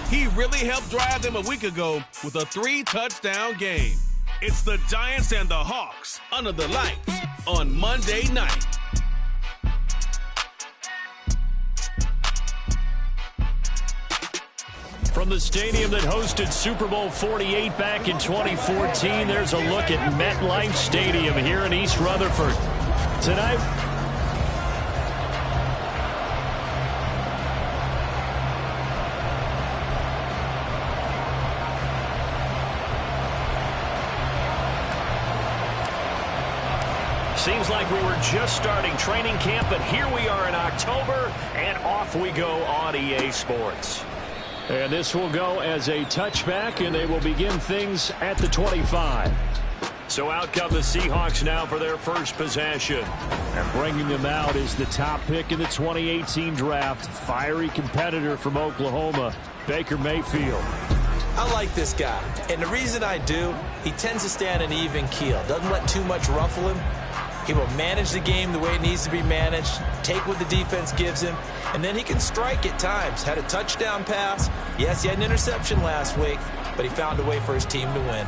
He really helped drive them a week ago with a 3-touchdown game. It's the Giants and the Hawks under the lights on Monday night. From the stadium that hosted Super Bowl 48 back in 2014, there's a look at MetLife Stadium here in East Rutherford. Tonight, seems like we were just starting training camp, but here we are in October, and off we go on EA Sports. And this will go as a touchback, and they will begin things at the 25. So out come the Seahawks now for their first possession. And bringing them out is the top pick in the 2018 draft, fiery competitor from Oklahoma, Baker Mayfield. I like this guy, and the reason I do, he tends to stay on an even keel, doesn't let too much ruffle him. He will manage the game the way it needs to be managed, take what the defense gives him, and then he can strike at times. Had a touchdown pass. Yes, he had an interception last week, but he found a way for his team to win.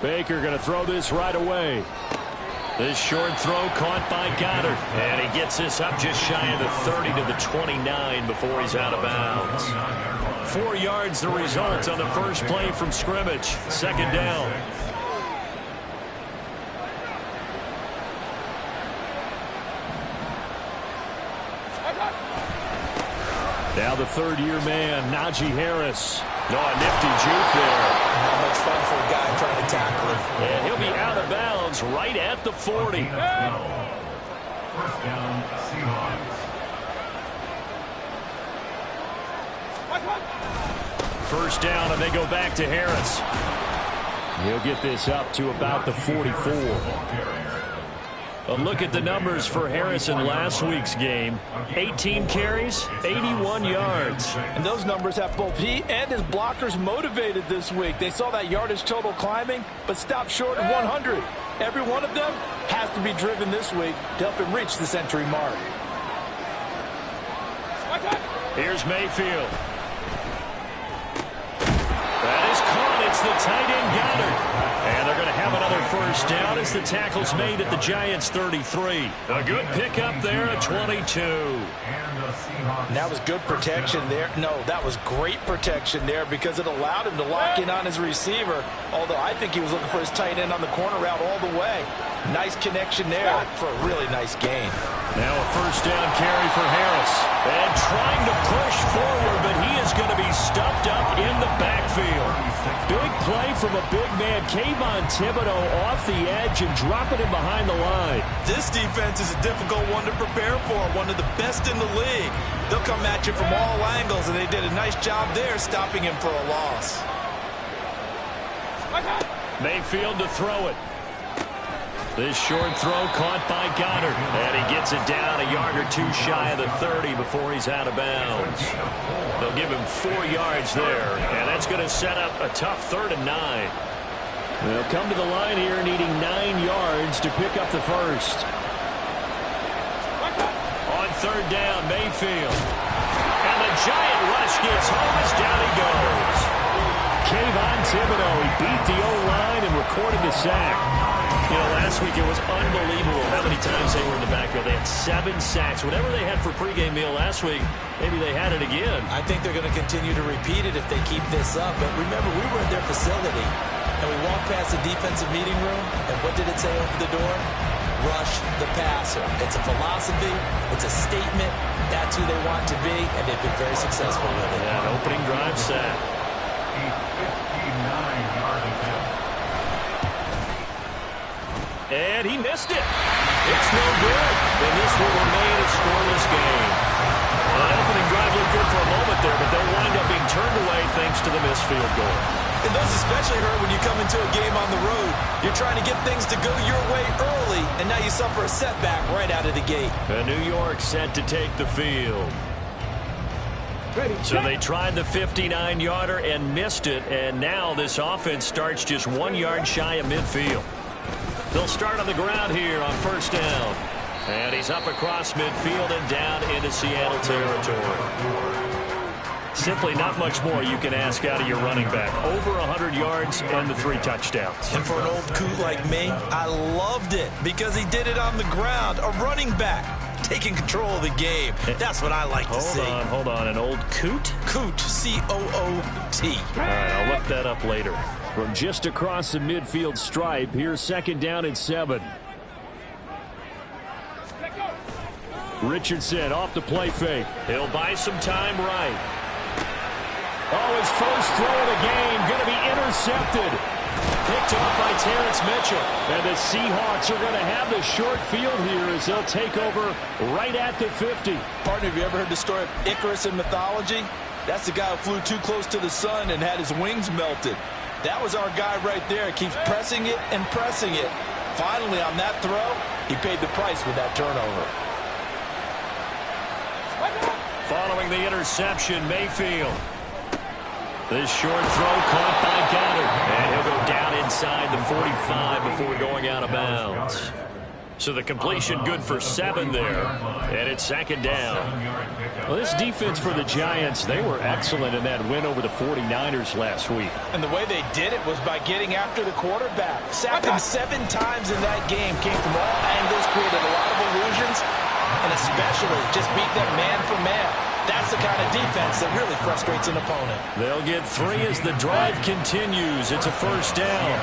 Baker going to throw this right away. This short throw caught by Goddard. And he gets this up just shy of the 30 to the 29 before he's out of bounds. 4 yards the result on the first play from scrimmage. Second down. Now the third-year man, Najee Harris. No, a nifty juke there. Not much fun for a guy trying to tackle him. And he'll be out of bounds right at the 40. First down, Seahawks. First down, and they go back to Harris. He'll get this up to about the 44. A look at the numbers for Harris in last week's game. 18 carries, 81 yards. And those numbers have both he and his blockers motivated this week. They saw that yardage total climbing, but stopped short of 100. Every one of them has to be driven this week to help him reach the century mark. Here's Mayfield. That is caught. It's the tight end Goddard. And they're going to have another first down as the tackle's made at the Giants' 33. A good pickup there at 22. And that was good protection there. No, that was great protection there because it allowed him to lock in on his receiver, although I think he was looking for his tight end on the corner route all the way. Nice connection there for a really nice gain. Now a first down carry for Harris. And trying to push forward, but he is going to be stuffed up in the backfield. Big play from a big man, Kayvon Thibodeaux, off the edge and dropping him behind the line. This defense is a difficult one to prepare for, one of the best in the league. They'll come at you from all angles, and they did a nice job there stopping him for a loss. Mayfield to throw it. This short throw caught by Goddard. And he gets it down a yard or two shy of the 30 before he's out of bounds. They'll give him 4 yards there. And that's going to set up a tough 3rd and 9. They'll come to the line here needing 9 yards to pick up the first. On 3rd down, Mayfield. And the giant rush gets home as down he goes. Kayvon Thibodeaux, he beat the O-line and recorded the sack. You know, last week it was unbelievable how many times they were in the backfield. They had 7 sacks. Whatever they had for pregame meal last week, maybe they had it again. I think they're going to continue to repeat it if they keep this up. But remember, we were in their facility, and we walked past the defensive meeting room, and what did it say over the door? Rush the passer. It's a philosophy. It's a statement. That's who they want to be, and they've been very successful with it. Yeah, an opening drive sack. A 59-yard attempt. And he missed it. It's no good. And this will remain a scoreless game. An opening drive looked good for a moment there, but they'll wind up being turned away thanks to the missed field goal. And those especially hurt when you come into a game on the road. You're trying to get things to go your way early, and now you suffer a setback right out of the gate. And New York set to take the field. So they tried the 59-yarder and missed it, and now this offense starts just 1 yard shy of midfield. They'll start on the ground here on first down. And he's up across midfield and down into Seattle territory. Simply not much more you can ask out of your running back. Over 100 yards and the 3 touchdowns. And for an old coot like me, I loved it because he did it on the ground. A running back taking control of the game. That's what I like to see. Hold on. An old coot? Coot, C-O-O-T. All right, I'll look that up later. From just across the midfield stripe, here's 2nd down and 7. Richardson off the play fake. He'll buy some time right. Oh, his first throw of the game going to be intercepted. Picked off by Terrence Mitchell. And the Seahawks are going to have the short field here as they'll take over right at the 50. Partner, have you ever heard the story of Icarus in mythology? That's the guy who flew too close to the sun and had his wings melted. That was our guy right there. Keeps pressing it and pressing it. Finally, on that throw, he paid the price with that turnover. Following the interception, Mayfield. This short throw caught by Goddard. And he'll go down inside the 45 before going out of bounds. So the completion good for 7 there. And it's 2nd down. Well, this defense for the Giants, they were excellent in that win over the 49ers last week. And the way they did it was by getting after the quarterback. Sacked him 7 times in that game. Came from all angles, created a lot of illusions, and especially just beat them man for man. That's the kind of defense that really frustrates an opponent. They'll get 3 as the drive continues. It's a 1st down.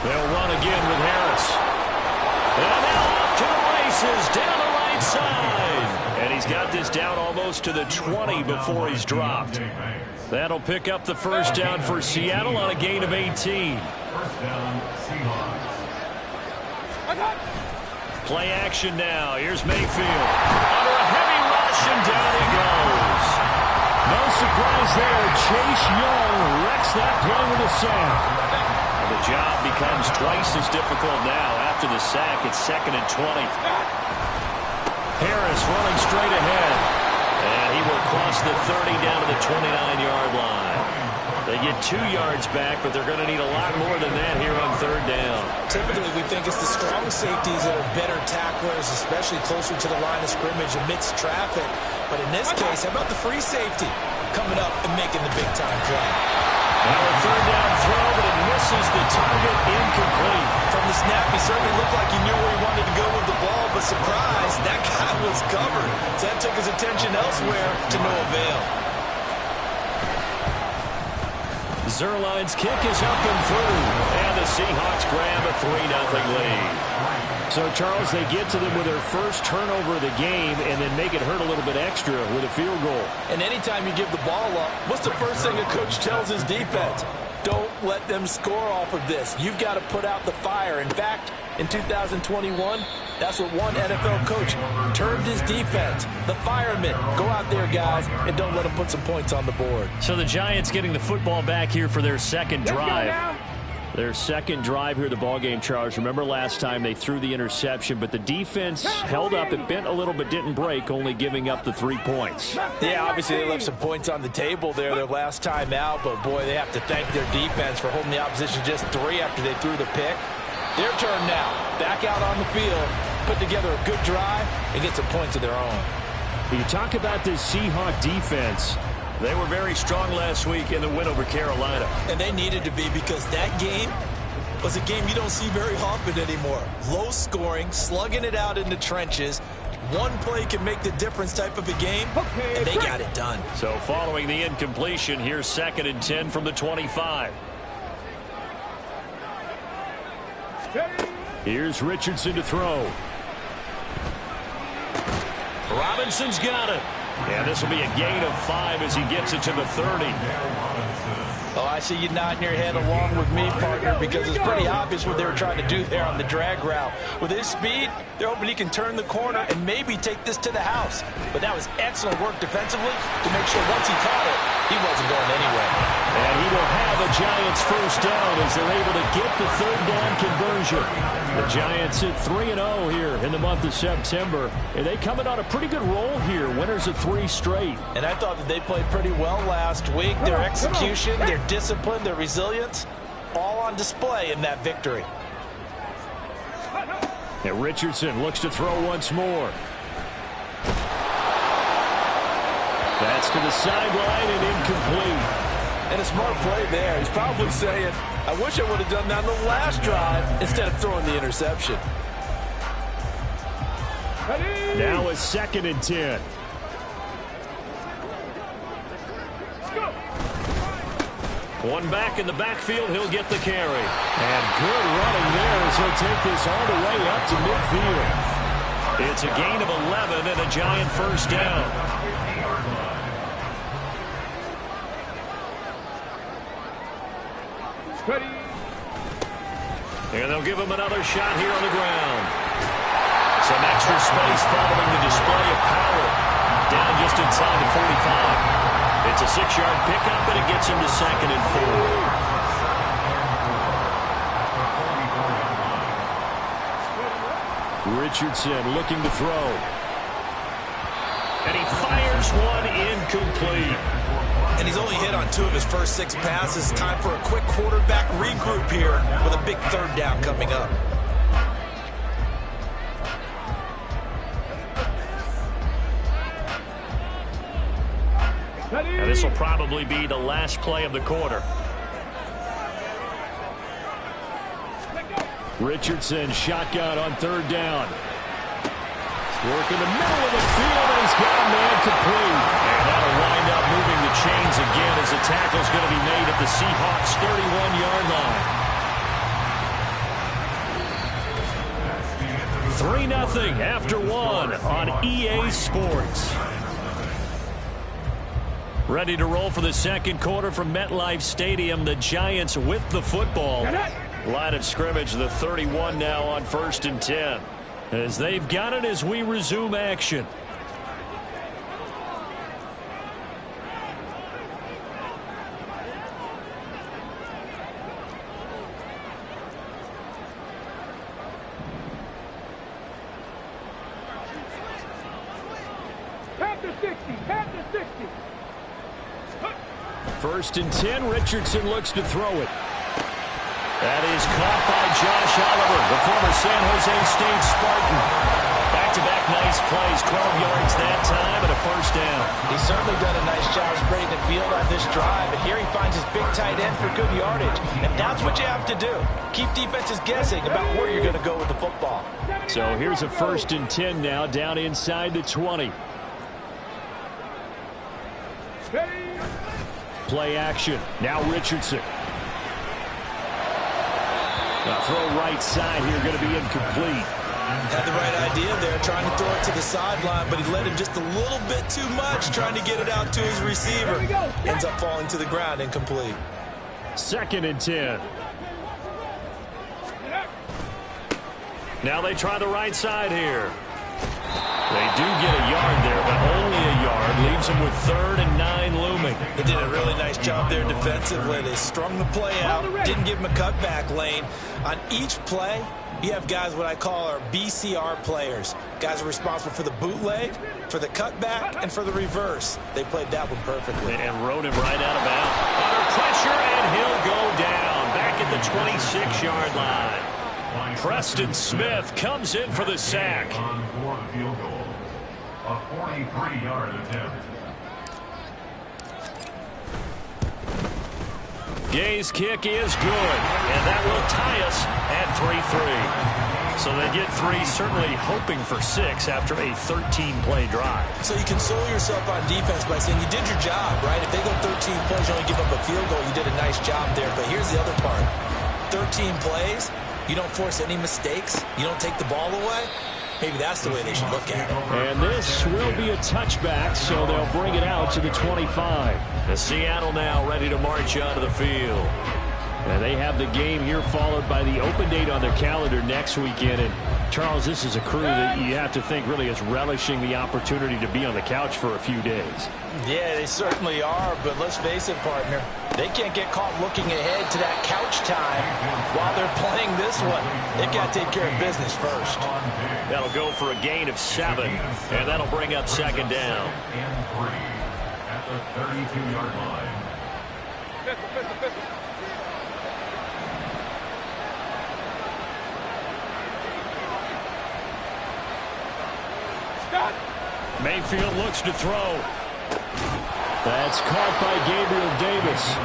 They'll run again with Harris. And now off to the races down the right side. And he's got this down almost to the 20 before he's dropped. That'll pick up the 1st down for Seattle on a gain of 18. 1st down, Seahawks. Play action now. Here's Mayfield. Under a heavy rush, and down he goes. No surprise there. Chase Young wrecks that play with a sack. The job becomes twice as difficult now. After the sack, it's 2nd and 20. Harris running straight ahead. And he will cross the 30 down to the 29-yard line. They get 2 yards back, but they're going to need a lot more than that here on 3rd down. Typically, we think it's the strong safeties that are better tacklers, especially closer to the line of scrimmage amidst traffic. But in this case, how about the free safety coming up and making the big-time play? Now a 3rd down throw, but it misses the target, incomplete. From the snap, he certainly looked like he knew where he wanted to go with the ball, but surprise, that guy was covered. So that took his attention elsewhere to no avail. Zuerlein's kick is up and through, and the Seahawks grab a 3-0 lead. So, Charles, they get to them with their first turnover of the game and then make it hurt a little bit extra with a field goal. And anytime you give the ball up, what's the first thing a coach tells his defense? Don't let them score off of this. You've got to put out the fire. In fact, in 2021, that's what one NFL coach termed his defense. The firemen. Go out there, guys, and don't let them put some points on the board. So the Giants getting the football back here for their 2nd drive. Their 2nd drive here, the ballgame, Charles. Remember last time they threw the interception, but the defense held up. It bent a little but didn't break, only giving up the 3 points. Yeah, obviously they left some points on the table there their last time out, but boy, they have to thank their defense for holding the opposition just 3 after they threw the pick. Their turn now. Back out on the field, put together a good drive, and get some points of their own. You talk about this Seahawk defense. They were very strong last week in the win over Carolina. And they needed to be because that game was a game you don't see very often anymore. Low scoring, slugging it out in the trenches. One play can make the difference type of a game, and they got it done. So following the incompletion, here's 2nd and 10 from the 25. Here's Richardson to throw. Robinson's got it. And this will be a gain of 5 as he gets it to the 30. Oh, I see you nodding your head along with me, partner, because it's pretty obvious what they were trying to do there on the drag route. With his speed, they're hoping he can turn the corner and maybe take this to the house. But that was excellent work defensively to make sure once he caught it, he wasn't going anywhere. And he will have a Giants 1st down as they're able to get the 3rd down conversion. The Giants hit 3-0 here in the month of September. And they coming on a pretty good roll here. Winners of 3 straight. And I thought that they played pretty well last week. Their execution, their discipline, their resilience, all on display in that victory. And Richardson looks to throw once more. That's to the sideline and incomplete. And a smart play there. He's probably saying, I wish I would have done that on the last drive instead of throwing the interception. Now a 2nd and 10. One back in the backfield, he'll get the carry. And good running there as he'll take this all the way up to midfield. It's a gain of 11 and a giant first down. And they'll give him another shot here on the ground. Some extra space following the display of power. Down just inside the 45. It's a 6-yard pickup, and it gets him to 2nd and 4. Richardson looking to throw. And he fires one incomplete. And he's only hit on 2 of his first 6 passes. Time for a quick quarterback regroup here with a big 3rd down coming up. And this will probably be the last play of the quarter. Richardson shotgun on 3rd down. Work in the middle of the field, and he's got a man complete. And that'll wind up moving the chains again as the tackle's going to be made at the Seahawks' 31-yard line. 3-0 after 1 on EA Sports. Ready to roll for the 2nd quarter from MetLife Stadium. The Giants with the football. Line of scrimmage, the 31 now on 1st and 10. As they've got it as we resume action. Panther 60, Panther 60. 1st and 10, Richardson looks to throw it. That is caught by Josh Oliver, the former San Jose State Spartan. Back-to-back nice plays, 12 yards that time, and a 1st down. He's certainly done a nice job spreading the field on this drive, and here he finds his big tight end for good yardage. And that's what you have to do. Keep defenses guessing about where you're going to go with the football. So here's a 1st and 10 now, down inside the 20. Play action. Now Richardson. Now throw right side here, going to be incomplete. Had the right idea there, trying to throw it to the sideline, but he led him just a little bit too much, trying to get it out to his receiver. Ends up falling to the ground, incomplete. 2nd and 10. Now they try the right side here. They do get a yard there, but only a yard. Leaves them with 3rd and 9 looming. They did a really nice job there defensively. They strung the play out, didn't give him a cutback lane. On each play, you have guys what I call our BCR players. Guys are responsible for the bootleg, for the cutback, and for the reverse. They played that one perfectly. And rode him right out of bounds. Under pressure, and he'll go down. Back at the 26-yard line. Preston Smith comes in for the sack. On for the field goal. A 43-yard attempt. Gay's kick is good, and that will tie us at 3-3. So they get 3, certainly hoping for 6 after a 13-play drive. So you console yourself on defense by saying you did your job, right? If they go 13 plays, you only give up a field goal, you did a nice job there. But here's the other part. 13 plays, you don't force any mistakes, you don't take the ball away. Maybe that's the way they should look at it. And this will be a touchback, so they'll bring it out to the 25. The Seattle now ready to march onto the field. And they have the game here followed by the open date on their calendar next weekend. And Charles, this is a crew that you have to think really is relishing the opportunity to be on the couch for a few days. Yeah, they certainly are, but let's face it, partner. They can't get caught looking ahead to that couch time while they're playing this one. They've got to take care of business first. That'll go for a gain of 7, and that'll bring up 2nd down. And 3 at the 32-yard line. Mayfield looks to throw. That's caught by Gabriel Davis.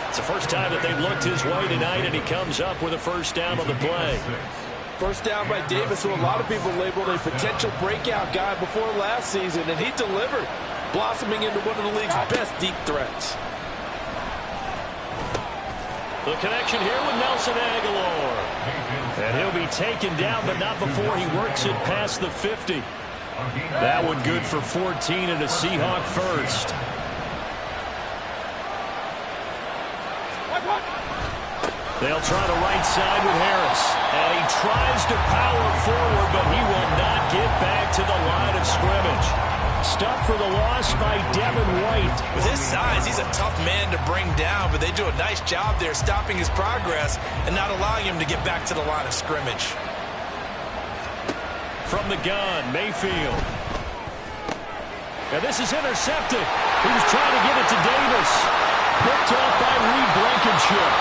It's the first time that they've looked his way tonight, and he comes up with a first down on the play. First down by Davis, who a lot of people labeled a potential breakout guy before last season, and he delivered, blossoming into one of the league's best deep threats. The connection here with Nelson Aguilar. And he'll be taken down, but not before he works it past the 50. That one good for 14 and a Seahawk first. They'll try the right side with Harris. And he tries to power forward, but he will not get back to the line of scrimmage. Stopped for the loss by Devin White. With his size, he's a tough man to bring down, but they do a nice job there stopping his progress and not allowing him to get back to the line of scrimmage. From the gun, Mayfield. And this is intercepted. He was trying to give it to Davis. Picked off by Reed Blankenship.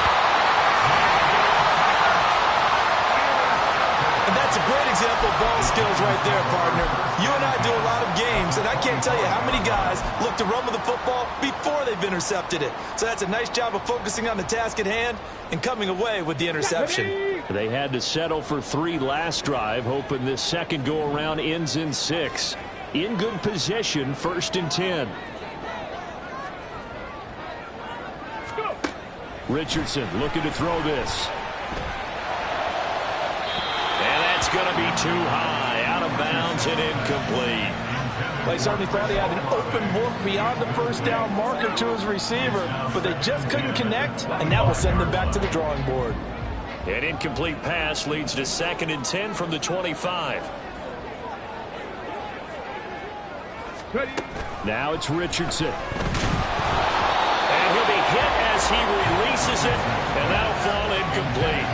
And that's a great example of ball skills right there, partner. You and I do a lot of games, and I can't tell you how many guys look to run with the football before they've intercepted it. So that's a nice job of focusing on the task at hand and coming away with the interception. They had to settle for 3 last drive, hoping this second go-around ends in 6. In good position, 1st and 10. Richardson looking to throw this. And that's going to be too high, out of bounds and incomplete. Well, he certainly thought he had an open look beyond the first down marker to his receiver, but they just couldn't connect, and that will send them back to the drawing board. An incomplete pass leads to 2nd and 10 from the 25. Now it's Richardson. And he'll be hit as he releases it, and that'll fall incomplete.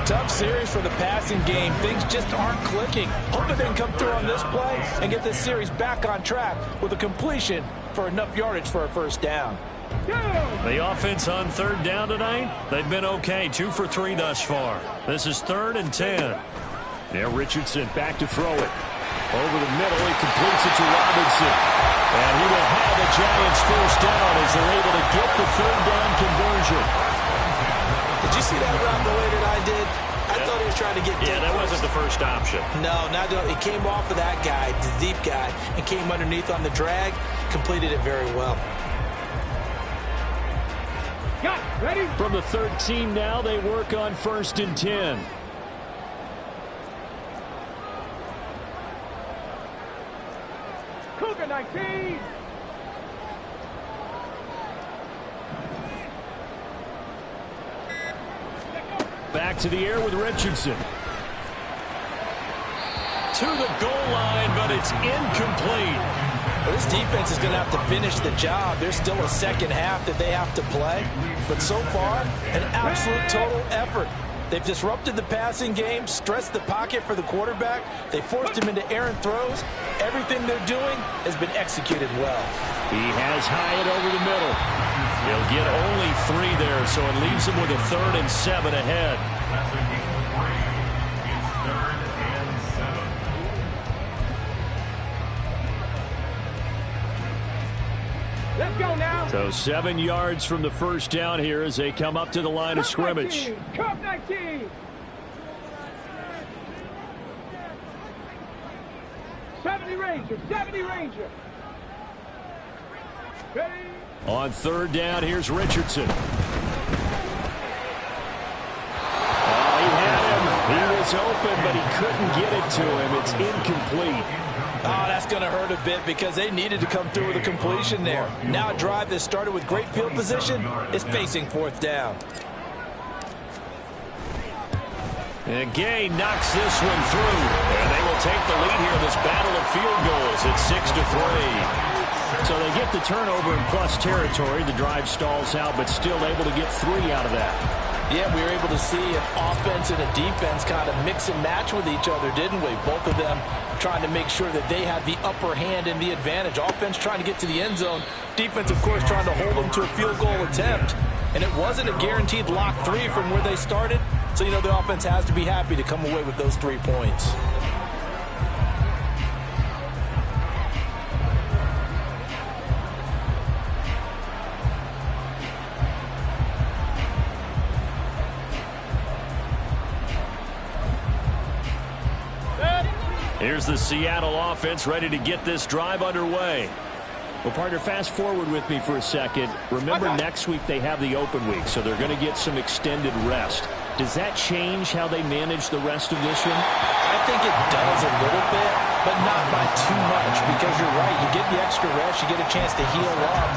Tough series for the passing game. Things just aren't clicking. Hoping they can come through on this play and get this series back on track with a completion for enough yardage for a first down. The offense on 3rd down tonight, they've been okay. 2 for 3 thus far. This is 3rd and 10. Now Richardson back to throw it. Over the middle, he completes it to Robinson. And he will have the Giants first down as they're able to get the 3rd down conversion. Did you see that route the way that I did? I thought he was trying to get deep. Yeah, that wasn't the first option. No, not doing. He came off of that guy, the deep guy, and came underneath on the drag. Completed it very well. Got it. Ready? From the 13 now, they work on 1st and 10. Cougar 19. Back to the air with Richardson. To the goal line, but it's incomplete. Well, this defense is going to have to finish the job. There's still a second half that they have to play. But so far, an absolute total effort. They've disrupted the passing game, stressed the pocket for the quarterback. They forced him into errant throws. Everything they're doing has been executed well. He has Hyatt over the middle. He'll get only 3 there, so it leaves him with a 3rd and 7 ahead. Let's go now. So 7 yards from the first down here as they come up to the line of scrimmage. Cup 19. 70 Ranger. 70 Ranger. Ready? On 3rd down, here's Richardson. Oh, he had him. He was open, but he couldn't get it to him. It's incomplete. Oh, that's going to hurt a bit because they needed to come through with a completion there. Now a drive that started with great field position is facing 4th down. And Gay knocks this one through. And they will take the lead here in this battle of field goals at 6-3. So they get the turnover in plus territory. The drive stalls out, but still able to get 3 out of that. Yeah, we were able to see an offense and a defense kind of mix and match with each other, didn't we? Both of them trying to make sure that they have the upper hand and the advantage. Offense trying to get to the end zone. Defense, of course, trying to hold them to a field goal attempt. And it wasn't a guaranteed lock 3 from where they started. So, you know, the offense has to be happy to come away with those 3 points. Here's the Seattle offense ready to get this drive underway. Well, partner, fast forward with me for a second. Remember, next week they have the open week, so they're going to get some extended rest. Does that change how they manage the rest of this one? I think it does a little bit, but not by too much, because you're right. You get the extra rest, you get a chance to heal up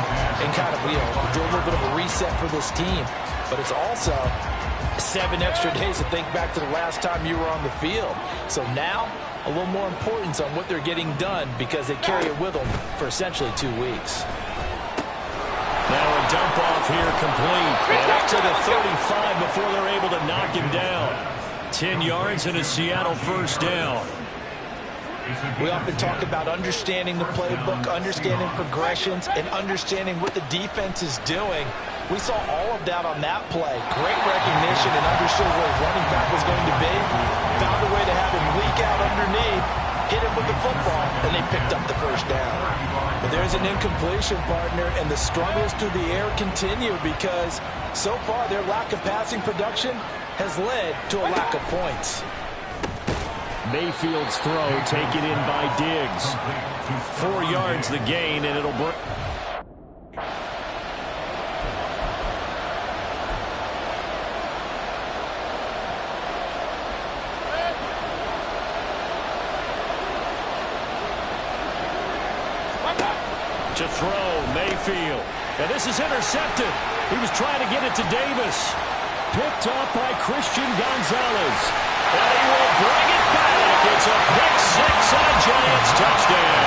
and kind of, do a little bit of a reset for this team. But it's also 7 extra days to think back to the last time you were on the field. So now, a little more importance on what they're getting done because they carry it with them for essentially 2 weeks. Now a dump off here complete. And up to the 35 before they're able to knock him down. 10 yards and a Seattle first down. We often talk about understanding the playbook, understanding progressions, and understanding what the defense is doing. We saw all of that on that play. Great recognition and understood where his running back was going to be. Found a way to have him leak out underneath, hit him with the football, and they picked up the first down. But there's an incompletion, partner, and the struggles through the air continue because so far their lack of passing production has led to a lack of points. Mayfield's throw taken in by Diggs. 4 yards the gain, and it'll break. To throw, Mayfield. And this is intercepted. He was trying to get it to Davis. Picked up by Christian Gonzalez. And he will bring it back. It's a pick 6 and a Giants touchdown.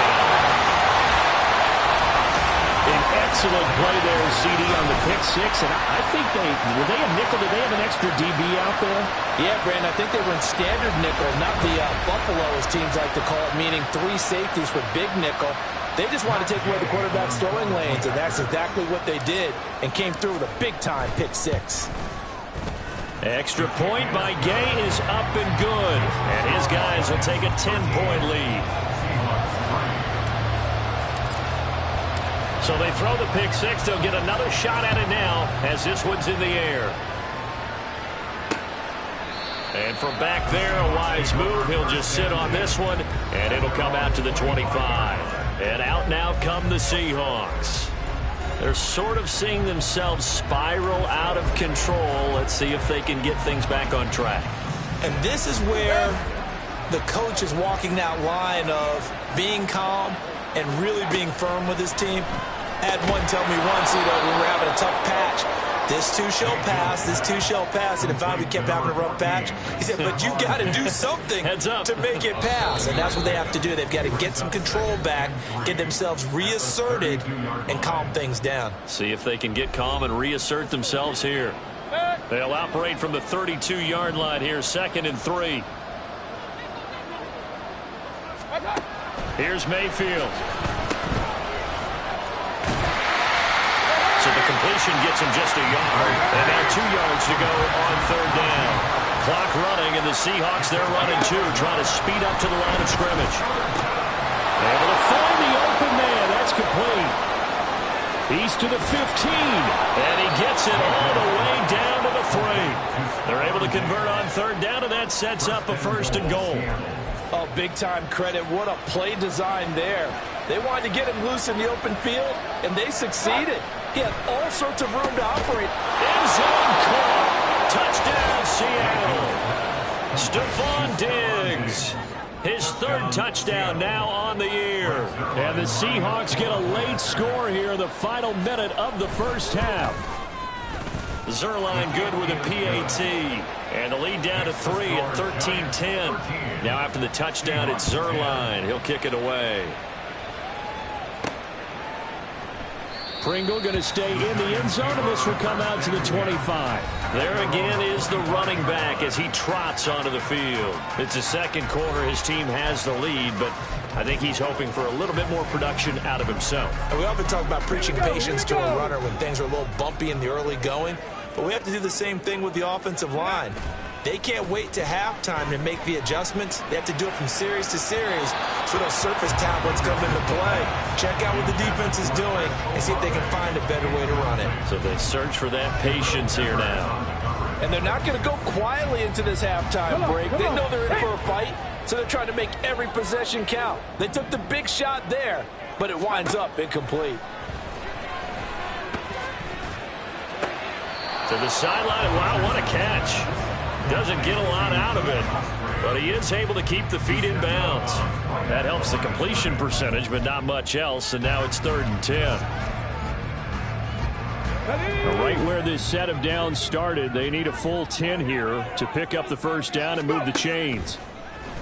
An excellent play there, CD, on the pick 6. And I think were they a nickel? Did they have an extra DB out there? Yeah, Brandon, I think they were in standard nickel, not the Buffalo, as teams like to call it, meaning 3 safeties for big nickel. They just wanted to take away the quarterback's throwing lanes, and that's exactly what they did, and came through with a big-time pick 6. Extra point by Gay is up and good, and his guys will take a 10-point lead. So they throw the pick 6. They'll get another shot at it now as this one's in the air. And from back there, a wise move. He'll just sit on this one, and it'll come out to the 25. And out now come the Seahawks. They're sort of seeing themselves spiral out of control. Let's see if they can get things back on track. And this is where the coach is walking that line of being calm and really being firm with his team. I had one tell me once, when we were having a tough patch, this too shall pass, this too shall pass. And if we kept having a rough patch, he said, but you got to do something to make it pass. And that's what they have to do. They've got to get some control back, get themselves reasserted, and calm things down. See if they can get calm and reassert themselves here. They'll operate from the 32-yard line here, 2nd and 3. Here's Mayfield. So the completion gets him just a yard. And now 2 yards to go on 3rd down. Clock running, and the Seahawks, they're running too, trying to speed up to the line of scrimmage. Able to find the open man. That's complete. He's to the 15. And he gets it all the way down to the 3. They're able to convert on 3rd down, and that sets up a 1st and goal. Oh, big-time credit. What a play design there. They wanted to get him loose in the open field, and they succeeded. He had all sorts of room to operate. End zone caught. Touchdown, Seattle. Stephon Diggs. His 3rd touchdown now on the year. And the Seahawks get a late score here in the final minute of the first half. Zuerlein good with a PAT. And the lead down to 3 at 13-10. Now after the touchdown, it's Zuerlein. He'll kick it away. Pringle going to stay in the end zone, and this will come out to the 25. There again is the running back as he trots onto the field. It's the 2nd quarter. His team has the lead, but I think he's hoping for a little bit more production out of himself. And we often talk about preaching patience to a runner when things are a little bumpy in the early going, but we have to do the same thing with the offensive line. They can't wait to halftime to make the adjustments. They have to do it from series to series so those surface tablets come into play. Check out what the defense is doing and see if they can find a better way to run it. So they search for that patience here now. And they're not going to go quietly into this halftime break. They know they're in for a fight, so they're trying to make every possession count. They took the big shot there, but it winds up incomplete. To the sideline. Wow, what a catch. Doesn't get a lot out of it, but he is able to keep the feet in bounds. That helps the completion percentage, but not much else, and now it's 3rd and 10. Right where this set of downs started, they need a full 10 here to pick up the first down and move the chains.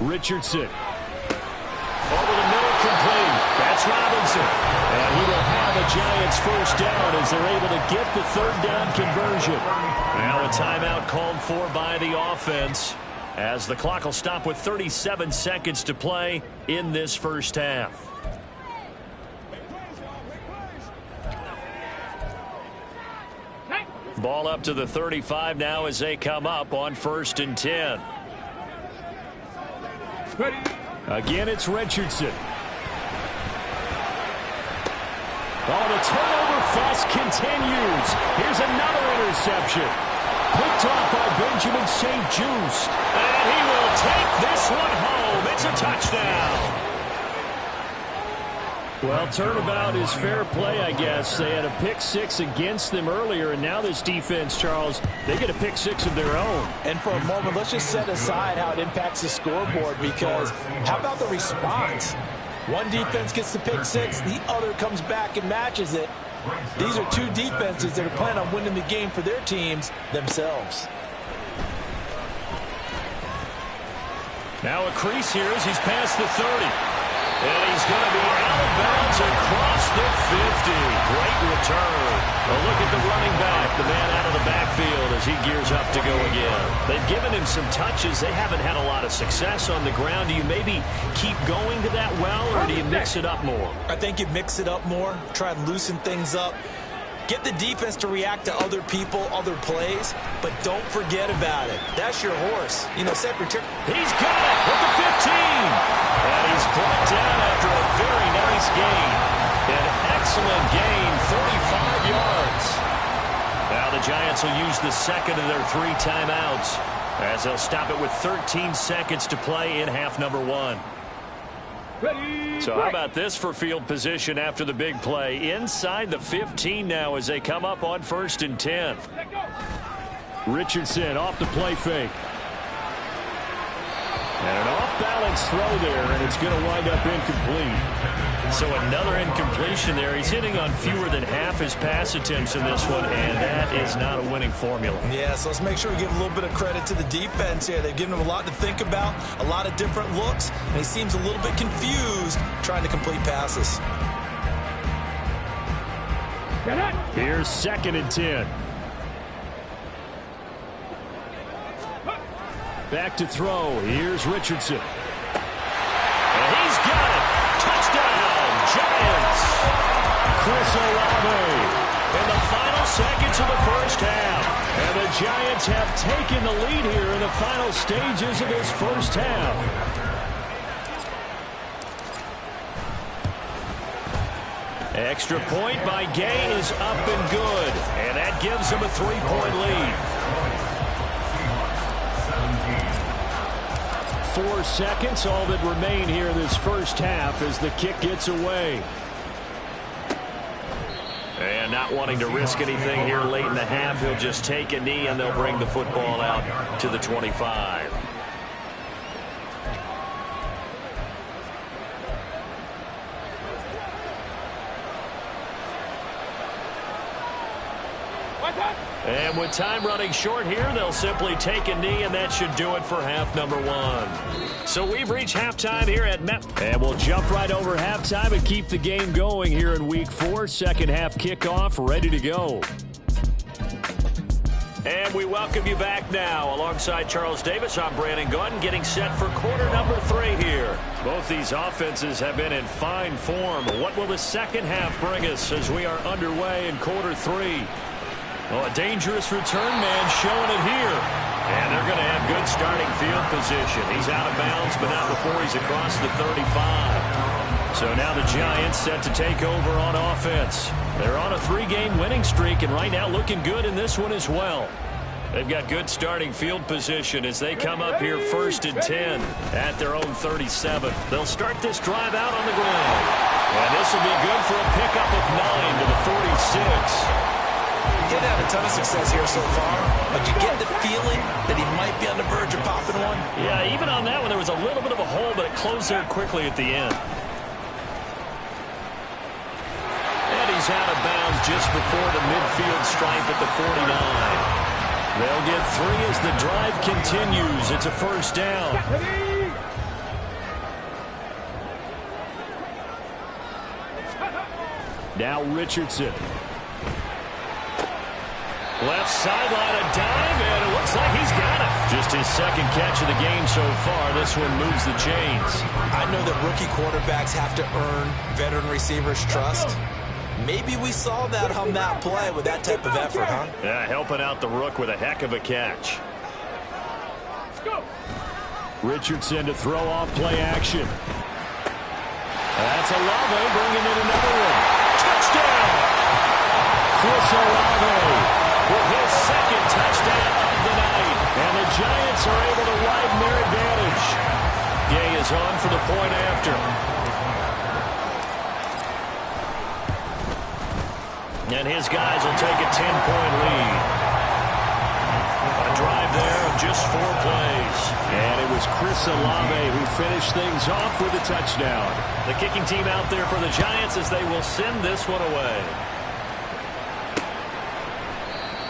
Richardson. Over the middle, complete. That's Robinson. And he will have a Giants first down as they're able to get the 3rd down conversion. Now a timeout called for by the offense as the clock will stop with 37 seconds to play in this first half. Ball up to the 35 now as they come up on 1st and 10. Again, it's Richardson. Oh, the turnover fest continues. Here's another interception. Picked off by Benjamin St-Juste. And he will take this one home. It's a touchdown. Well, turnabout is fair play, I guess. They had a pick 6 against them earlier, and now this defense, Charles, they get a pick 6 of their own. And for a moment, let's just set aside how it impacts the scoreboard, because how about the response? One defense gets the pick 6, the other comes back and matches it. These are two defenses that are planning on winning the game for their teams themselves. Now a crease here as he's past the 30. And he's going to be out of bounds across the 50. Great return. A look at the running back, the man out of the backfield as he gears up to go again. They've given him some touches. They haven't had a lot of success on the ground. Do you maybe keep going to that well, or do you mix it up more? I think you mix it up more, try and loosen things up. Get the defense to react to other people, other plays, but don't forget about it. That's your horse. You know, secretary. He's got it with the 15. And he's brought down after a very nice gain. An excellent gain, 35 yards. Now the Giants will use the second of their 3 timeouts as they'll stop it with 13 seconds to play in half number 1. So how about this for field position after the big play? Inside the 15 now as they come up on 1st and 10. Richardson off the play fake. And an off-balance throw there, and it's going to wind up incomplete. So another incompletion there. He's hitting on fewer than half his pass attempts in this one, and that is not a winning formula. Yeah, so let's make sure we give a little bit of credit to the defense here. They've given him a lot to think about, a lot of different looks, and he seems a little bit confused trying to complete passes. Here's 2nd and 10. Back to throw. Here's Richardson. And he's got it. Touchdown, Giants. Chris Olave. In the final seconds of the first half. And the Giants have taken the lead here in the final stages of this first half. Extra point by Gay is up and good. And that gives them a 3-point lead. 4 seconds, all that remain here in this first half as the kick gets away. And not wanting to risk anything here late in the half, he'll just take a knee and they'll bring the football out to the 25. And with time running short here, they'll simply take a knee, and that should do it for half number 1. So we've reached halftime here at Met. And we'll jump right over halftime and keep the game going here in Week 4. Second half kickoff, ready to go. And we welcome you back now. Alongside Charles Davis, I'm Brandon Gunn, getting set for quarter number 3 here. Both these offenses have been in fine form. What will the second half bring us as we are underway in quarter 3? Well, a dangerous return man showing it here. And they're going to have good starting field position. He's out of bounds, but not before he's across the 35. So now the Giants set to take over on offense. They're on a 3-game winning streak, and right now looking good in this one as well. They've got good starting field position as they come up here 1st and 10 at their own 37. They'll start this drive out on the ground. And this will be good for a pickup of 9 to the 46. He's had a ton of success here so far, but you get the feeling that he might be on the verge of popping one. Yeah, even on that one, there was a little bit of a hole, but it closed there quickly at the end. And he's out of bounds just before the midfield stripe at the 49. They'll get 3 as the drive continues. It's a first down. Now Richardson. Left sideline, a dive, and it looks like he's got it. Just his second catch of the game so far. This one moves the chains. I know that rookie quarterbacks have to earn veteran receivers' trust. Maybe we saw that on that play with that type of effort, huh? Yeah, helping out the rook with a heck of a catch. Richardson to throw off play action. That's Olave bringing in another one. Touchdown! Chris Olave with his second touchdown of the night. And the Giants are able to widen their advantage. Gay is on for the point after. And his guys will take a 10-point lead. A drive there of just 4 plays. And it was Chris Olave who finished things off with a touchdown. The kicking team out there for the Giants as they will send this one away.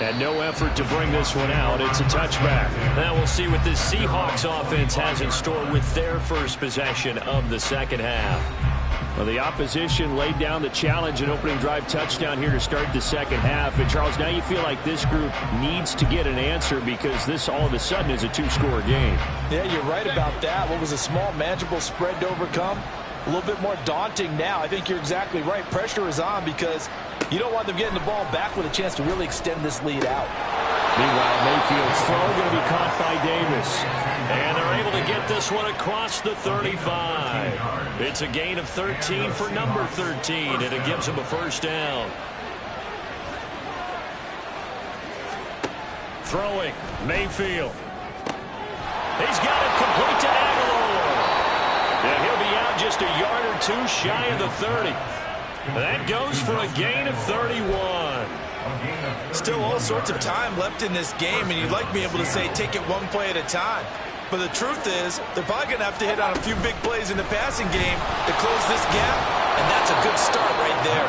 And no effort to bring this one out. It's a touchback. Now we'll see what this Seahawks offense has in store with their first possession of the second half. Well, the opposition laid down the challenge and opening drive touchdown here to start the second half. And, Charles, now you feel like this group needs to get an answer because this all of a sudden is a 2-score game. Yeah, you're right about that. What was a small, manageable spread to overcome? A little bit more daunting now. I think you're exactly right. Pressure is on because you don't want them getting the ball back with a chance to really extend this lead out. Meanwhile, Mayfield's throw going to be caught by Davis. And they're able to get this one across the 35. It's a gain of 13 for number 13, and it gives them a first down. Throwing, Mayfield. He's got it complete to Aguilar. And he'll be out just a yard or 2 shy of the 30. That goes for a gain of 31. Still all sorts of time left in this game, and you'd like to be able to say take it one play at a time. But the truth is, they're probably going to have to hit on a few big plays in the passing game to close this gap, and that's a good start right there.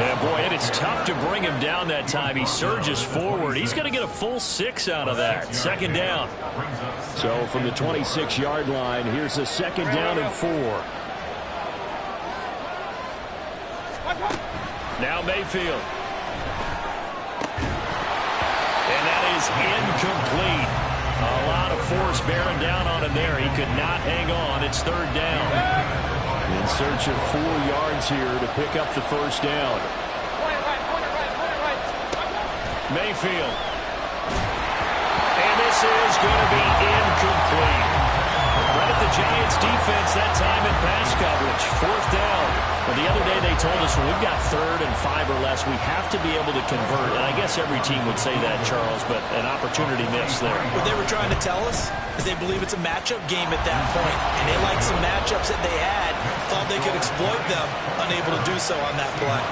Yeah, boy, and it's tough to bring him down that time. He surges forward. He's going to get a full 6 out of that. Second down. So from the 26-yard line, here's a second down and 4. Now Mayfield. And that is incomplete. A lot of force bearing down on him there. He could not hang on. It's third down. In search of 4 yards here to pick up the first down. Mayfield. And this is going to be incomplete. Credit the Giants defense that time in pass coverage. Fourth down. Well, the other day they told us when we've got 3rd and 5 or less, we have to be able to convert. And I guess every team would say that, Charles, but an opportunity missed there. What they were trying to tell us is they believe it's a matchup game at that point. And they liked some matchups that they had, thought they could exploit them, unable to do so on that play.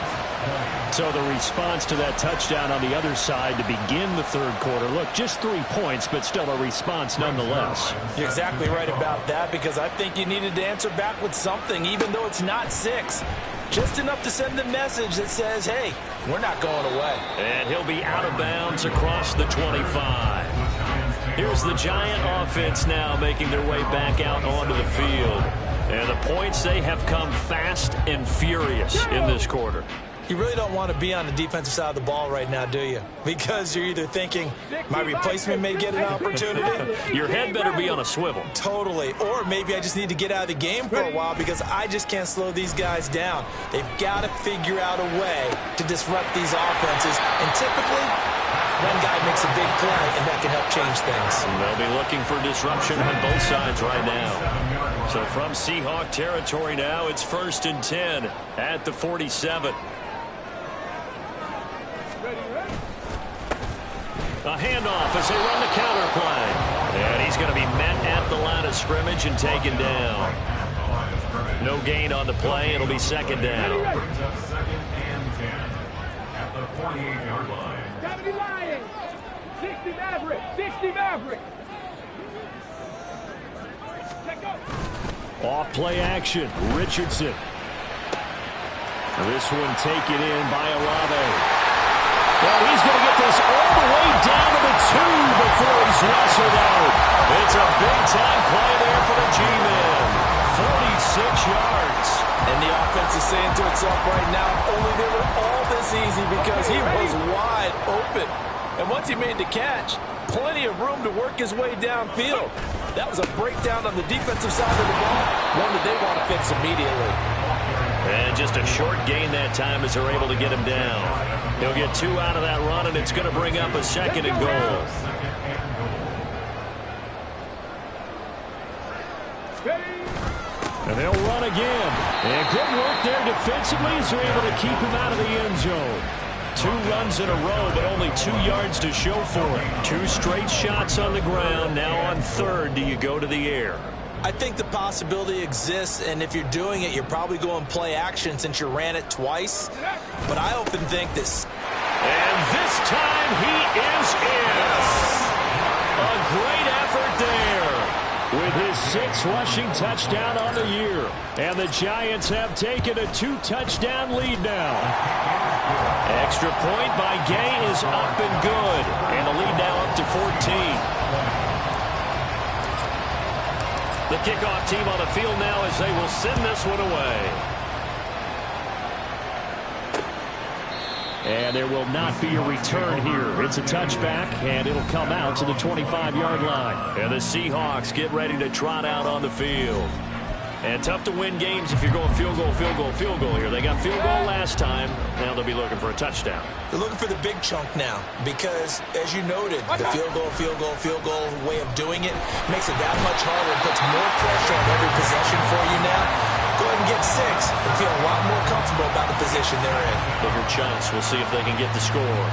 So the response to that touchdown on the other side to begin the third quarter. Look, just 3 points, but still a response nonetheless. You're exactly right about that because I think you needed to answer back with something, even though it's not 6. Just enough to send the message that says, hey, we're not going away. And he'll be out of bounds across the 25. Here's the Giant offense now making their way back out onto the field. And the points, they have come fast and furious in this quarter. You really don't want to be on the defensive side of the ball right now, do you? Because you're either thinking, my replacement may get an opportunity. Your head better be on a swivel. Totally. Or maybe I just need to get out of the game for a while because I just can't slow these guys down. They've got to figure out a way to disrupt these offenses. And typically, one guy makes a big play, and that can help change things. And they'll be looking for disruption on both sides right now. So from Seahawk territory now, it's 1st and 10 at the 47. A handoff as they run the counter play. And he's going to be met at the line of scrimmage and taken down. No gain on the play. It'll be second down. Second and 10 at the 48-yard line. 70 Lions. 60 Maverick. 60 Maverick. Let go. Off play action. Richardson. This one taken in by Olave. Well, he's going to get this all the way down to the 2 before he's wrestled out. It's a big-time play there for the G-Men. 46 yards. And the offense is saying to itself right now, only they were all this easy because he was wide open. And once he made the catch, plenty of room to work his way downfield. That was a breakdown on the defensive side of the ball, one that they want to fix immediately. And just a short gain that time as they're able to get him down. He'll get 2 out of that run, and it's going to bring up a second and goal. And they'll run again. And good work there defensively as they're able to keep him out of the end zone. 2 runs in a row, but only 2 yards to show for it. 2 straight shots on the ground. Now on third, do you go to the air? I think the possibility exists, and if you're doing it, you're probably going play action since you ran it twice. But I often think this. And this time he is in. A great effort there. With his 6th rushing touchdown on the year. And the Giants have taken a 2-touchdown lead now. Extra point by Gay is up and good. And the lead now up to 14. The kickoff team on the field now as they will send this one away. And there will not be a return here. It's a touchback, and it'll come out to the 25-yard line. And the Seahawks get ready to trot out on the field. And tough to win games if you're going field goal, field goal, field goal here. They got field goal last time. Now they'll be looking for a touchdown. They're looking for the big chunk now because, as you noted, the field goal way of doing it makes it that much harder and puts more pressure on every possession for you now. Go ahead and get 6 and feel a lot more comfortable about the position they're in. Bigger chunks. We'll see if they can get the score.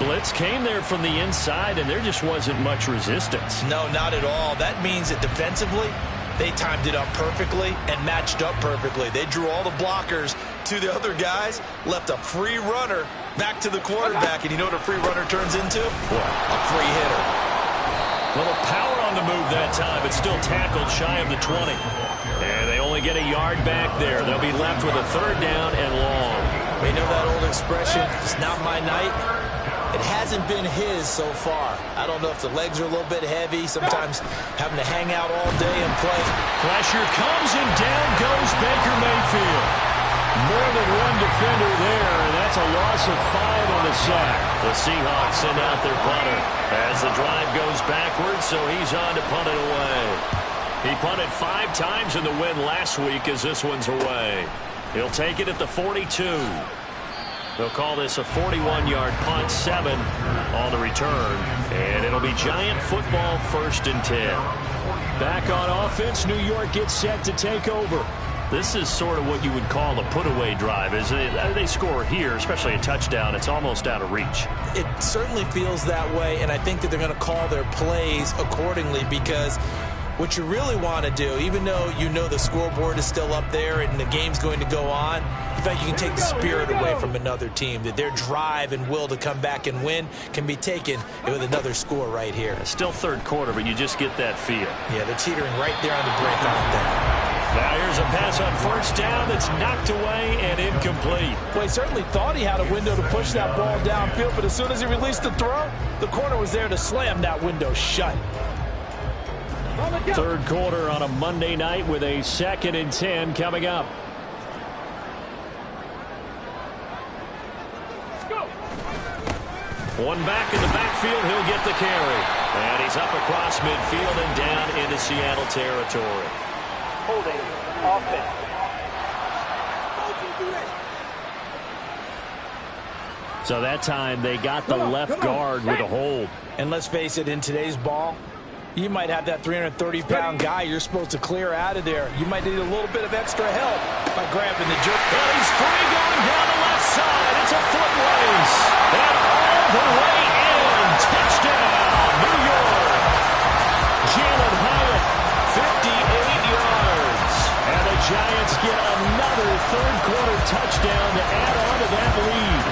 Blitz came there from the inside, and there just wasn't much resistance. No, not at all. That means that defensively, they timed it up perfectly and matched up perfectly. They drew all the blockers to the other guys, left a free runner back to the quarterback, and you know what a free runner turns into? What? A free hitter. Little power on the move that time, but still tackled shy of the 20. And they only get a yard back there. They'll be left with a 3rd down and long. We know that old expression, it's not my night. It hasn't been his so far. I don't know if the legs are a little bit heavy, sometimes having to hang out all day and play. Pressure comes, and down goes Baker Mayfield. More than one defender there, and that's a loss of 5 on the sack. The Seahawks send out their punter as the drive goes backwards, so he's on to punt it away. He punted 5 times in the win last week as this one's away. He'll take it at the 42. They'll call this a 41-yard punt, 7 on the return. And it'll be Giant football, 1st and 10. Back on offense, New York gets set to take over. This is sort of what you would call a put-away drive, isn't it? They score here, especially a touchdown. It's almost out of reach. It certainly feels that way, and I think that they're going to call their plays accordingly because what you really want to do, even though you know the scoreboard is still up there and the game's going to go on, in fact, you can take the spirit away from another team, that their drive and will to come back and win can be taken with another score right here. It's still 3rd quarter, but you just get that feel. Yeah, they're teetering right there on the brink, aren't they? Now here's a pass on 1st down that's knocked away and incomplete. Well, he certainly thought he had a window to push that ball downfield, but as soon as he released the throw, the corner was there to slam that window shut. 3rd quarter on a Monday night with a 2nd and 10 coming up. One back in the backfield, he'll get the carry. And he's up across midfield and down into Seattle territory. Holding offense. So that time they got the left guard with a hold. And let's face it, in today's ball, you might have that 330-pound guy you're supposed to clear out of there. You might need a little bit of extra help by grabbing the jerk. And he's free going down the left side. It's a foot race. And all the way in. Touchdown. New York. Jalen Hyatt, 58 yards. And the Giants get another third-quarter touchdown to add on to that lead.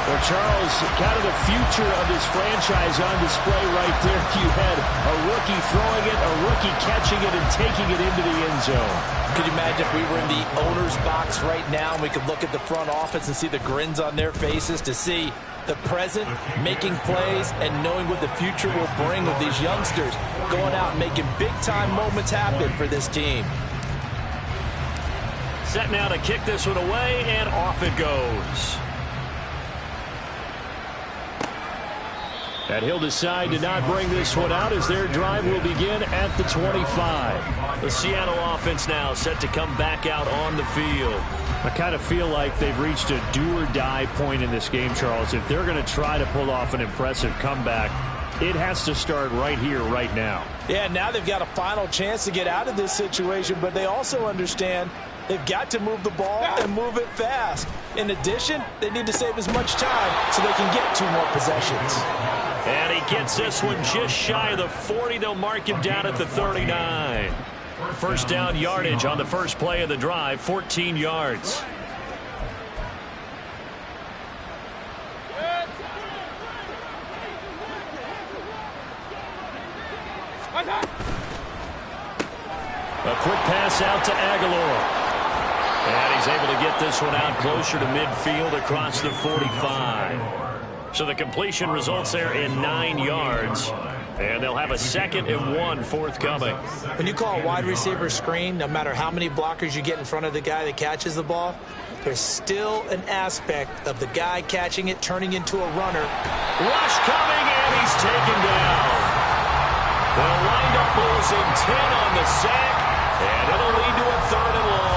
Well, Charles, kind of the future of this franchise on display right there. You had a rookie throwing it, a rookie catching it, and taking it into the end zone. Could you imagine if we were in the owner's box right now and we could look at the front office and see the grins on their faces, to see the present making plays and knowing what the future will bring with these youngsters going out and making big-time moments happen for this team. Set now to kick this one away, and off it goes. And he'll decide to not bring this one out as their drive will begin at the 25. The Seattle offense now set to come back out on the field. I kind of feel like they've reached a do-or-die point in this game, Charles. If they're going to try to pull off an impressive comeback, it has to start right here, right now. Yeah, now they've got a final chance to get out of this situation, but they also understand they've got to move the ball and move it fast. In addition, they need to save as much time so they can get 2 more possessions. And he gets this one just shy of the 40. They'll mark him down at the 39. First down yardage on the first play of the drive, 14 yards. A quick pass out to Aguilar. And he's able to get this one out closer to midfield across the 45. So the completion results there in 9 yards. And they'll have a 2nd and 1 forthcoming. When you call a wide receiver screen, no matter how many blockers you get in front of the guy that catches the ball, there's still an aspect of the guy catching it turning into a runner. Rush coming, and he's taken down. They'll wind up losing 10 on the sack, and it'll lead to a 3rd and long.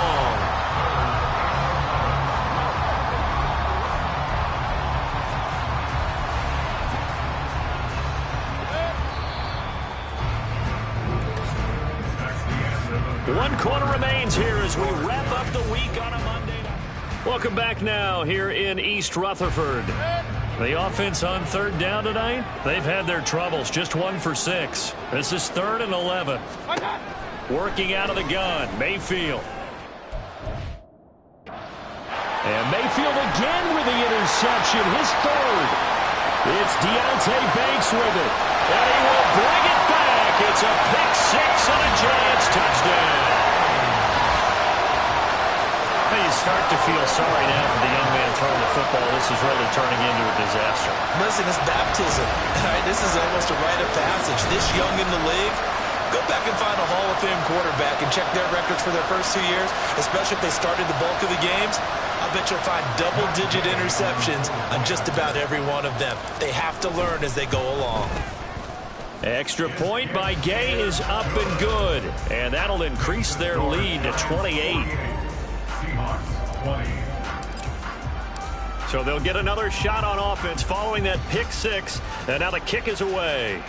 One quarter remains here as we wrap up the week on a Monday night. Welcome back now here in East Rutherford. The offense on 3rd down tonight, they've had their troubles, just 1 for 6. This is 3rd and 11. Working out of the gun, Mayfield. And Mayfield again with the interception, his 3rd. It's Deonte Banks with it. And he will bring it back. It's a pick 6 and a Giants touchdown. You start to feel sorry now for the young man throwing the football. This is really turning into a disaster. Listen, it's baptism. This is almost a rite of passage. This young in the league, go back and find a Hall of Fame quarterback and check their records for their first 2 years, especially if they started the bulk of the games. I bet you'll find double-digit interceptions on just about every one of them. They have to learn as they go along. Extra point by Gay is up and good. And that'll increase their lead to 28. So they'll get another shot on offense following that pick 6. And now the kick is away.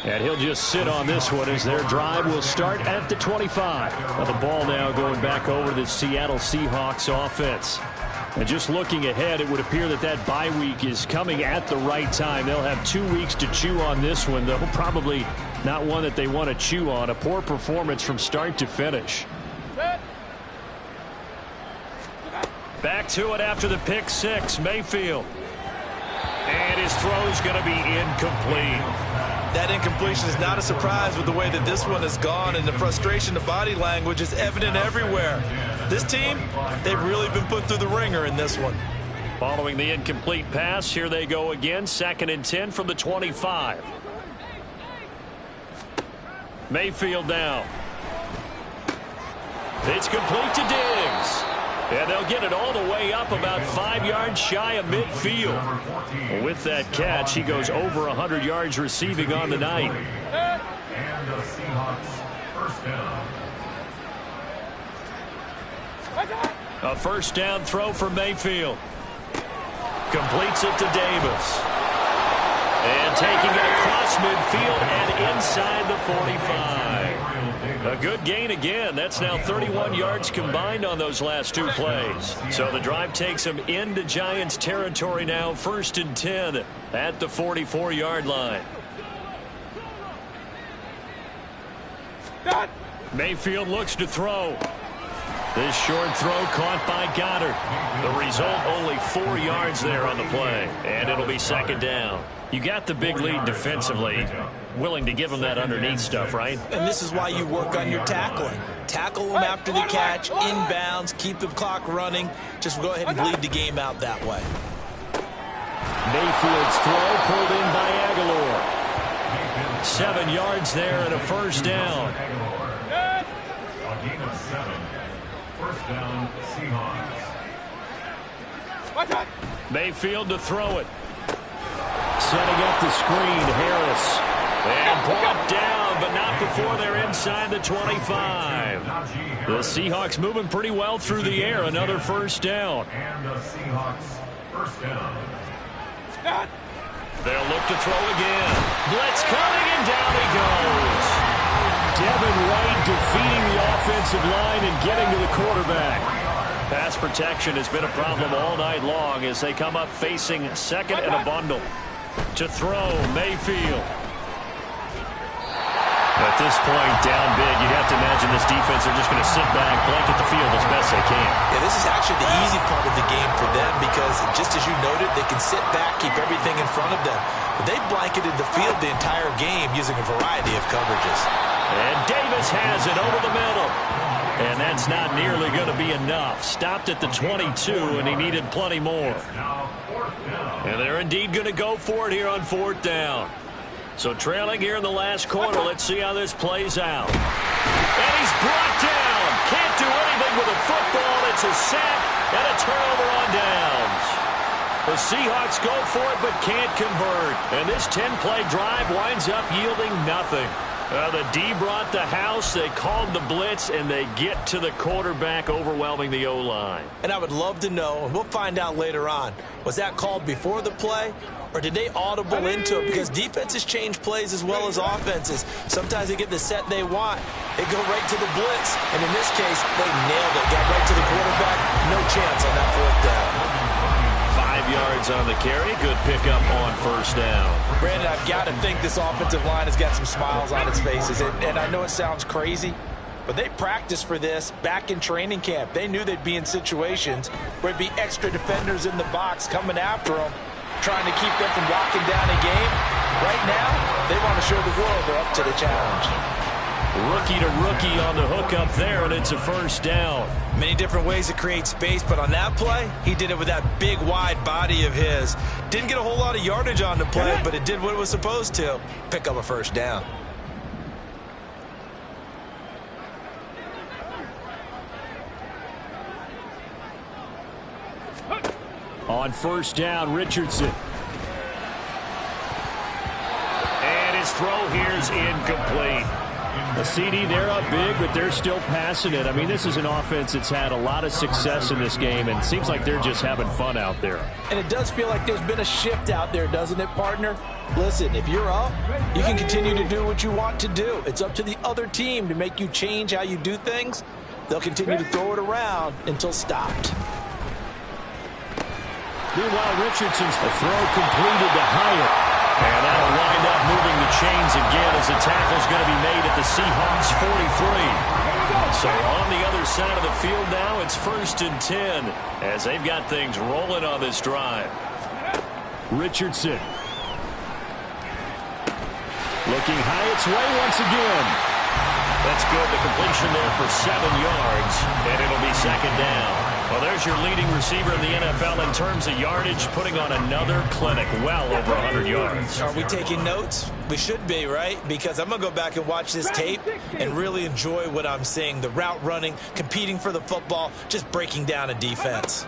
And he'll just sit on this one as their drive will start at the 25. Now the ball now going back over to the Seattle Seahawks offense. And just looking ahead, it would appear that that bye week is coming at the right time. They'll have 2 weeks to chew on this one, though probably not one that they want to chew on. A poor performance from start to finish. Back to it after the pick 6, Mayfield. And his throw's going to be incomplete. That incompletion is not a surprise with the way that this one has gone, and the frustration, the body language is evident everywhere. This team, they've really been put through the ringer in this one. Following the incomplete pass, here they go again, 2nd and 10 from the 25. Mayfield now. It's complete to Diggs. And they'll get it all the way up about 5 yards shy of midfield. With that catch, he goes over 100 yards receiving on the night. And the Seahawks first down. A first down throw for Mayfield. Completes it to Davis. And taking it across midfield and inside the 45. A good gain again. That's now 31 yards combined on those last two plays. So the drive takes them into Giants territory now, 1st and 10 at the 44-yard line. Mayfield looks to throw. This short throw caught by Goddard. The result, only 4 yards there on the play. And it'll be 2nd down. You got the big lead defensively. Willing to give them that underneath stuff, right? And this is why you work on your tackling. Tackle them after the catch, inbounds, keep the clock running. Just go ahead and bleed the game out that way. Mayfield's throw pulled in by Aguilar. 7 yards there and a 1st down. A gain of 7. 1st down, Seahawks. Mayfield to throw it. Setting up the screen, Harris. And brought down, but not before they're inside the 25. The Seahawks moving pretty well through the air. Another 1st down. And the Seahawks 1st down. They'll look to throw again. Blitz coming, and down he goes. Devin White defeating the offensive line and getting to the quarterback. Pass protection has been a problem all night long as they come up facing 2nd and a bundle. To throw, Mayfield. At this point, down big, you'd have to imagine this defense are just going to sit back, blanket the field as best they can. Yeah, this is actually the easy part of the game for them because, just as you noted, they can sit back, keep everything in front of them. But they blanketed the field the entire game using a variety of coverages. And Davis has it over the middle. And that's not nearly going to be enough. Stopped at the 22, and he needed plenty more. And they're indeed going to go for it here on 4th down. So trailing here in the last quarter, let's see how this plays out. And he's brought down. Can't do anything with a football. It's a sack and a turnover on downs. The Seahawks go for it but can't convert. And this 10-play drive winds up yielding nothing. The D brought the house, they called the blitz, and they get to the quarterback, overwhelming the O-line. And I would love to know, and we'll find out later on, was that called before the play, or did they audible into it? Because defenses change plays as well as offenses. Sometimes they get the set they want. They go right to the blitz, and in this case, they nailed it. Got right to the quarterback, no chance on that 4th down. 5 yards on the carry. Good pickup on 1st down. Brandon, I've got to think this offensive line has got some smiles on its faces. And I know it sounds crazy, but they practiced for this back in training camp. They knew they'd be in situations where it'd be extra defenders in the box coming after them, trying to keep them from walking down a game. Right now, they want to show the world they're up to the challenge. Rookie to rookie on the hook up there, and it's a 1st down. Many different ways to create space, but on that play, he did it with that big, wide body of his. Didn't get a whole lot of yardage on the play, but it did what it was supposed to. Pick up a 1st down. On 1st down, Richardson. And his throw here's incomplete. The CD, they're up big, but they're still passing it. I mean, this is an offense that's had a lot of success in this game, and it seems like they're just having fun out there. And it does feel like there's been a shift out there, doesn't it, partner? Listen, if you're up, you can continue to do what you want to do. It's up to the other team to make you change how you do things. They'll continue to throw it around until stopped. Meanwhile, Richardson's throw completed to Hyatt. And that'll wind up moving the chains again as the tackle's going to be made at the Seahawks 43. So on the other side of the field now, it's 1st and 10 as they've got things rolling on this drive. Richardson. Looking Hyatt's way once again. That's good. The completion there for 7 yards, and it'll be 2nd down. Well, there's your leading receiver in the NFL in terms of yardage, putting on another clinic, well over 100 yards. Are we taking notes? We should be, right? Because I'm going to go back and watch this tape and really enjoy what I'm seeing. The route running, competing for the football, just breaking down a defense.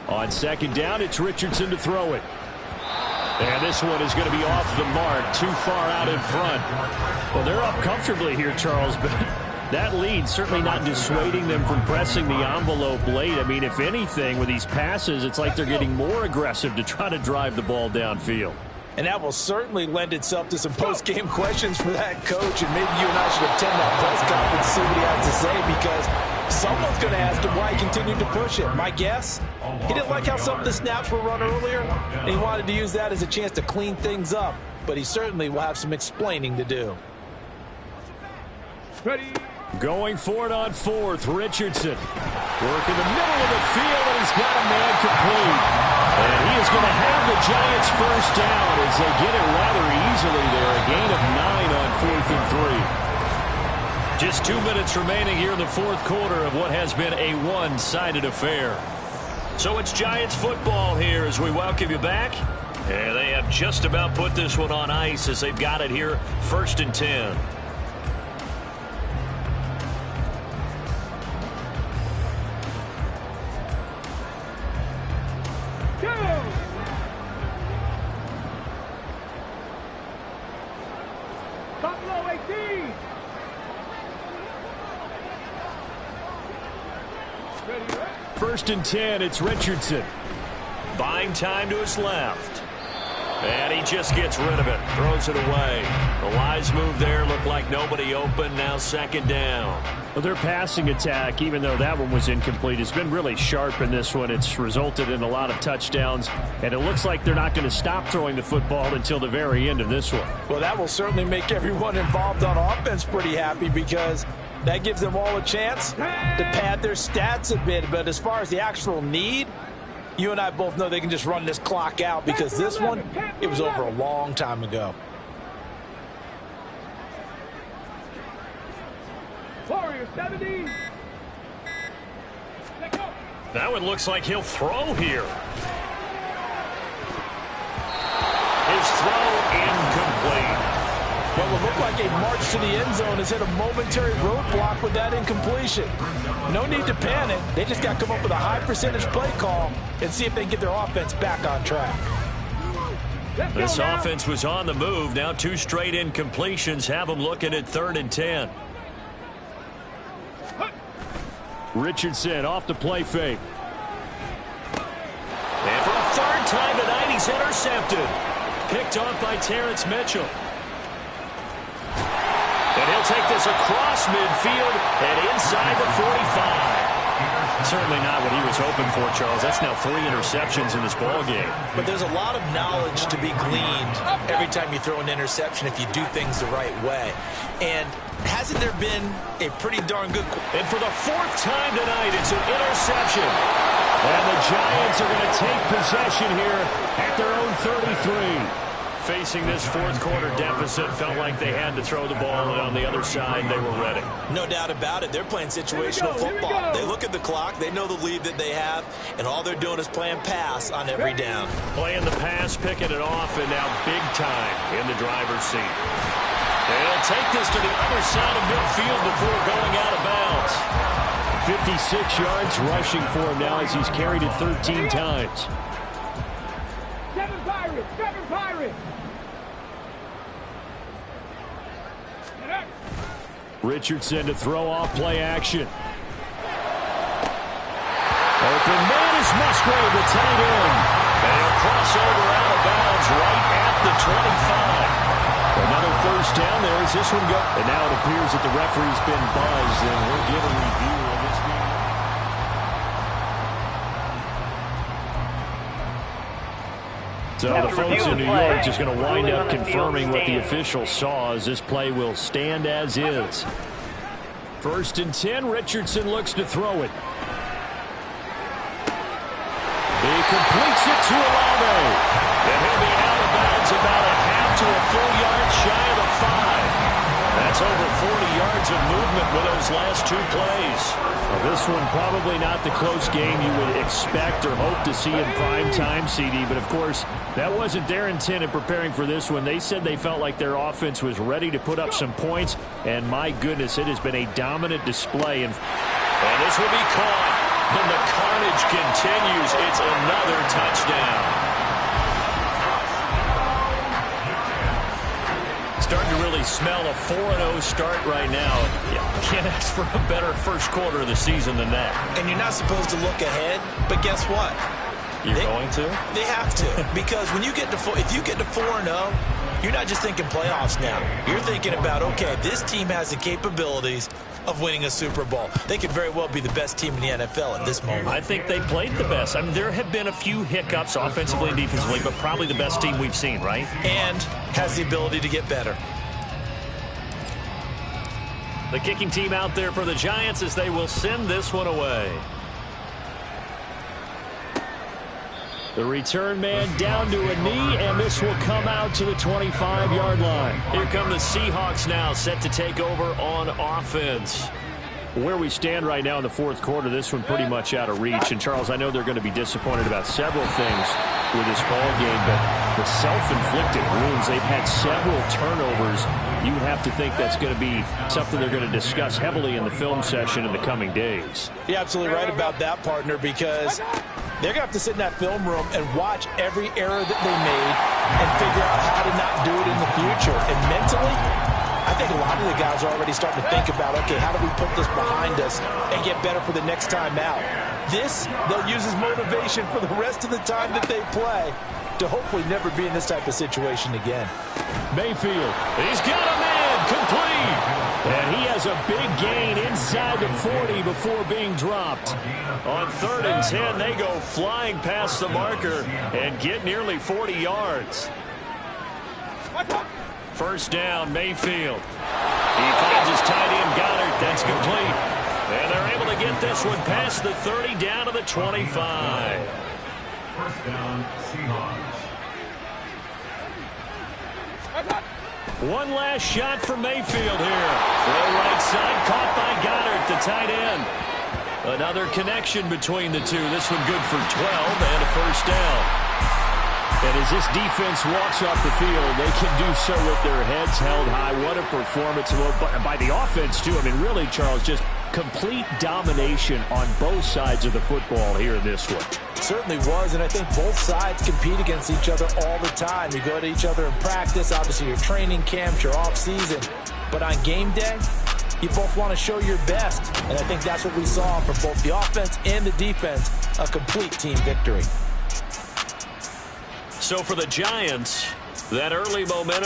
On 2nd down, it's Richardson to throw it. And this one is going to be off the mark, too far out in front. Well, they're up comfortably here, Charles, but that lead certainly not dissuading them from pressing the envelope late. I mean, if anything, with these passes, it's like they're getting more aggressive to try to drive the ball downfield. And that will certainly lend itself to some post-game questions for that coach. And maybe you and I should attend that press conference and see what he has to say, because someone's going to ask him why he continued to push it. My guess, he didn't like how some of the snaps were run earlier, and he wanted to use that as a chance to clean things up. But he certainly will have some explaining to do. Ready. Going for it on fourth, Richardson. Work in the middle of the field, and he's got a man complete. And he is going to have the Giants first down as they get it rather easily there. A gain of 9 on 4th and 3. Just 2 minutes remaining here in the fourth quarter of what has been a one-sided affair. So it's Giants football here as we welcome you back. And they have just about put this one on ice as they've got it here, 1st and 10. First and 10, it's Richardson. Buying time to his left. And he just gets rid of it. Throws it away. The wise move there. Looked like nobody open. Now 2nd down. Well, their passing attack, even though that one was incomplete, has been really sharp in this one. It's resulted in a lot of touchdowns. And it looks like they're not going to stop throwing the football until the very end of this one. Well, that will certainly make everyone involved on offense pretty happy, because that gives them all a chance to pad their stats a bit. But as far as the actual need, you and I both know they can just run this clock out, because this one, it was over a long time ago. Warrior 70. That one looks like he'll throw here. His throw incomplete. What will look like a march to the end zone has hit a momentary roadblock with that incompletion. No need to panic. They just got to come up with a high percentage play call and see if they can get their offense back on track. This offense was on the move. Now 2 straight incompletions have them looking at 3rd and 10. Richardson off the play fake. And for the 3rd time tonight, he's intercepted. Picked off by Terrence Mitchell. And he'll take this across midfield and inside the 45. Certainly not what he was hoping for, Charles. That's now 3 interceptions in this ballgame. But there's a lot of knowledge to be gleaned every time you throw an interception if you do things the right way. And hasn't there been a pretty darn good... And for the 4th time tonight, it's an interception. And the Giants are going to take possession here at their own 33. Facing this fourth quarter deficit, felt like they had to throw the ball, and on the other side, they were ready. No doubt about it. They're playing situational football. They look at the clock, they know the lead that they have, and all they're doing is playing pass on every down. Playing the pass, picking it off, and now big time in the driver's seat. They'll take this to the other side of midfield before going out of bounds. 56 yards rushing for him now as he's carried it 13 times. 7 Pirates! 7 Pirates! Richardson to throw off play action. Open man is Musgrave, the tight end. And he'll cross over out of bounds right at the 25. Another first down there as this one goes. And now it appears that the referee's been buzzed, and we'll get a review on this game. So the folks in New York just going to wind up confirming what the official saw, as this play will stand as is. 1st and 10, Richardson looks to throw it. He completes it to Olave. And he'll be out of bounds about a half to a full yard shy of the 5. That's over 40 yards of movement with those last 2 plays. Well, this one probably not the close game you would expect or hope to see in prime time, CD. But, of course, that wasn't their intent in preparing for this one. They said they felt like their offense was ready to put up some points. And, my goodness, it has been a dominant display. And this will be caught. And the carnage continues. It's another touchdown. Starting to really smell a 4-0 start right now. Can't ask for a better first quarter of the season than that. And you're not supposed to look ahead, but guess what? You're going to? They have to, because when you get to if you get to 4-0, you're not just thinking playoffs now. You're thinking about, okay, this team has the capabilities of winning a Super Bowl. They could very well be the best team in the NFL at this moment. I think they played the best. I mean, there have been a few hiccups offensively and defensively, but probably the best team we've seen, right? And has the ability to get better. The kicking team out there for the Giants as they will send this one away. The return man down to a knee, and this will come out to the 25-yard line. Here come the Seahawks now, set to take over on offense. Where we stand right now in the fourth quarter, this one pretty much out of reach. And, Charles, I know they're going to be disappointed about several things with this ball game, but the self-inflicted wounds, they've had several turnovers. You would have to think that's going to be something they're going to discuss heavily in the film session in the coming days. You're absolutely right about that, partner, because they're going to have to sit in that film room and watch every error that they made and figure out how to not do it in the future. And mentally, I think a lot of the guys are already starting to think about, okay, how do we put this behind us and get better for the next time out? This, they'll use as motivation for the rest of the time that they play to hopefully never be in this type of situation again. Mayfield, he's got a man, complete. And he has a big gain inside the 40 before being dropped. On 3rd and 10, they go flying past the marker and get nearly 40 yards. First down, Mayfield. He finds his tight end, Goddard. That's complete. And they're able to get this one past the 30 down to the 25. First down, Seahawks. One last shot for Mayfield here. Throw right side, caught by Goddard, the tight end. Another connection between the two. This one good for 12 and a first down. And as this defense walks off the field, they can do so with their heads held high. What a performance by the offense, too. I mean, really, Charles, just complete domination on both sides of the football here in this one. Certainly was, and I think both sides compete against each other all the time. You go to each other in practice, obviously your training camps, your off-season. But on game day, you both want to show your best. And I think that's what we saw from both the offense and the defense, a complete team victory. So for the Giants, that early momentum